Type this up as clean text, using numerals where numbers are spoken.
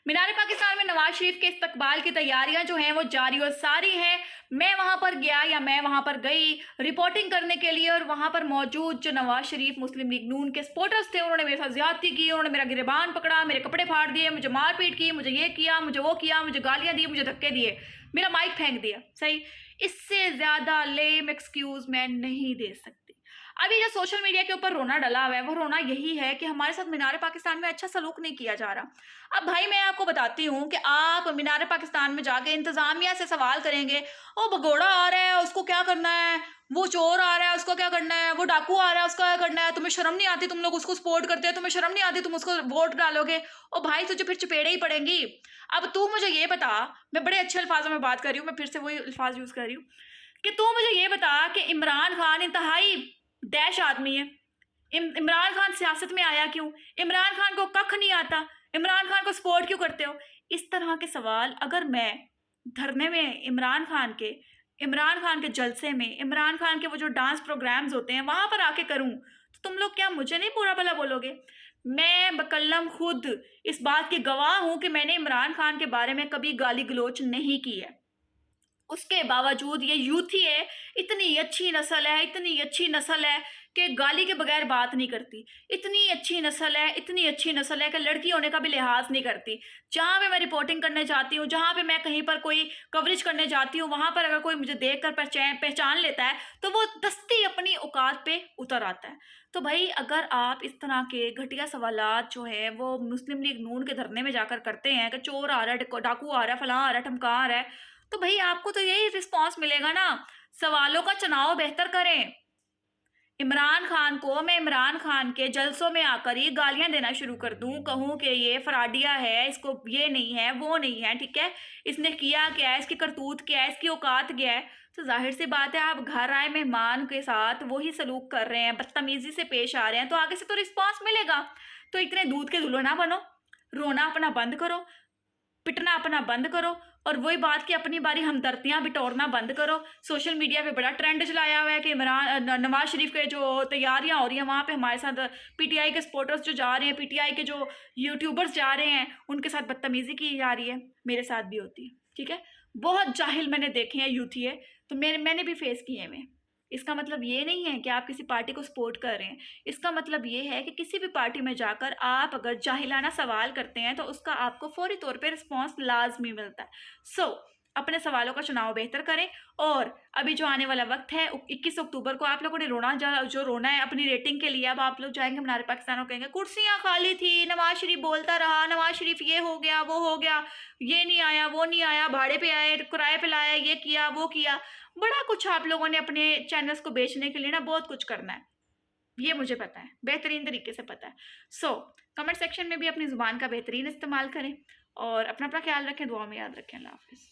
मीनार पाकिस्तान में नवाज शरीफ के इस्तकबाल की तैयारियां जो हैं वो जारी और सारी हैं। मैं वहां पर गया या मैं वहां पर गई रिपोर्टिंग करने के लिए, और वहां पर मौजूद जो नवाज शरीफ मुस्लिम लीग नून के सपोर्टर्स थे उन्होंने मेरे साथ ज्यादती की, उन्होंने मेरा गिरबान पकड़ा, मेरे कपड़े फाड़ दिए, मुझे मारपीट की, मुझे ये किया, मुझे वो किया, मुझे गालियां दी, मुझे धक्के दिए, मेरा माइक फेंक दिया। सही, इससे ज्यादा लेम एक्सक्यूज मैं नहीं दे सकती। अभी जो सोशल मीडिया के ऊपर रोना डला हुआ है वो रोना यही है कि हमारे साथ मीनार पाकिस्तान में अच्छा सलूक नहीं किया जा रहा। अब भाई मैं आपको बताती हूँ कि आप मीनार पाकिस्तान में जाके इंतजामिया से सवाल करेंगे, ओ भगोड़ा आ रहा है उसको क्या करना है, वो चोर आ रहा है उसको क्या करना है, वो डाकू आ रहा है उसका क्या करना है, तुम्हें शर्म नहीं आती, तुम लोग उसको सपोर्ट करते हो, तुम्हें शर्म नहीं आती, तुम उसको वोट डालोगे, ओ भाई तुझे फिर चपेड़े ही पड़ेंगी। अब तू मुझे ये बता, मैं बड़े अच्छे अल्फाजों में बात कर रही हूँ, मैं फिर से वही अल्फाज यूज कर रही हूँ कि तू मुझे ये बता कि इमरान खान इंतहाई डैश आदमी है। इमरान खान सियासत में आया क्यों, इमरान खान को कख नहीं आता, इमरान खान को सपोर्ट क्यों करते हो। इस तरह के सवाल अगर मैं धरने में इमरान खान के जलसे में, इमरान खान के वो जो डांस प्रोग्राम्स होते हैं वहां पर आके करूं तो तुम लोग क्या मुझे नहीं बुरा भला बोलोगे। मैं बकल्लम खुद इस बात की गवाह हूं कि मैंने इमरान खान के बारे में कभी गाली गलोच नहीं की है। उसके बावजूद ये यूथी है, इतनी अच्छी नस्ल है, इतनी अच्छी नस्ल है कि गाली के बगैर बात नहीं करती, इतनी अच्छी नस्ल है, इतनी अच्छी नस्ल है कि लड़की होने का भी लिहाज नहीं करती। जहाँ पे मैं रिपोर्टिंग करने जाती हूँ, जहाँ पे मैं कहीं पर कोई कवरेज करने जाती हूँ, वहाँ पर अगर कोई मुझे देख कर पहचान लेता है तो वो दस्ती अपनी औकात पे उतर आता है। तो भाई अगर आप इस तरह के घटिया सवालात जो है वो मुस्लिम लीग नून के धरने में जाकर करते हैं कि चोर आ रहा है, डाकू आ रहा है, फलां आ रहा है, ठमका आ रहा है, तो भाई आपको तो यही रिस्पांस मिलेगा ना, सवालों का चुनाव बेहतर करें। इमरान खान को मैं इमरान खान के जलसों में आकर ही गालियां देना शुरू कर दूं, कहूं कि ये फराडिया है, इसको ये नहीं है वो नहीं है, ठीक है, इसने किया क्या है, इसकी करतूत क्या है, इसकी औकात क्या है, तो जाहिर सी बात है आप घर आए मेहमान के साथ वही सलूक कर रहे हैं, बदतमीजी से पेश आ रहे हैं, तो आगे से तो रिस्पॉन्स मिलेगा। तो इतने दूध के धुलो ना बनो, रोना अपना बंद करो, पिटना अपना बंद करो, और वही बात कि अपनी बारी हमदर्दियां बिटोरना बंद करो। सोशल मीडिया पे बड़ा ट्रेंड चलाया हुआ है कि नवाज शरीफ के जो तैयारियां हो रही हैं वहाँ पे हमारे साथ पीटीआई के सपोर्टर्स जो जा रहे हैं, पीटीआई के जो यूट्यूबर्स जा रहे हैं, उनके साथ बदतमीजी की जा रही है, मेरे साथ भी होती है, ठीक है। बहुत जाहिल मैंने देखे हैं यूथी है, तो मैंने भी फेस किए हैं। मैं इसका मतलब ये नहीं है कि आप किसी पार्टी को सपोर्ट कर रहे हैं, इसका मतलब ये है कि किसी भी पार्टी में जाकर आप अगर जाहिलाना सवाल करते हैं तो उसका आपको फौरी तौर पे रिस्पांस लाजमी मिलता है। अपने सवालों का चुनाव बेहतर करें, और अभी जो आने वाला वक्त है 21 अक्टूबर को आप लोगों ने जो रोना है अपनी रेटिंग के लिए, अब आप लोग जाएंगे मीनार पाकिस्तान और कहेंगे कुर्सियां खाली थी, नवाज शरीफ बोलता रहा, नवाज शरीफ ये हो गया वो हो गया, ये नहीं आया वो नहीं आया, भाड़े पे आए, किराए पे लाया, ये किया वो किया, बड़ा कुछ आप लोगों ने अपने चैनल्स को बेचने के लिए ना बहुत कुछ करना है, ये मुझे पता है, बेहतरीन तरीके से पता है। कमेंट सेक्शन में भी अपनी ज़ुबान का बेहतरीन इस्तेमाल करें और अपना ख्याल रखें, दुआ में याद रखें। अल्लाह हाफिज़।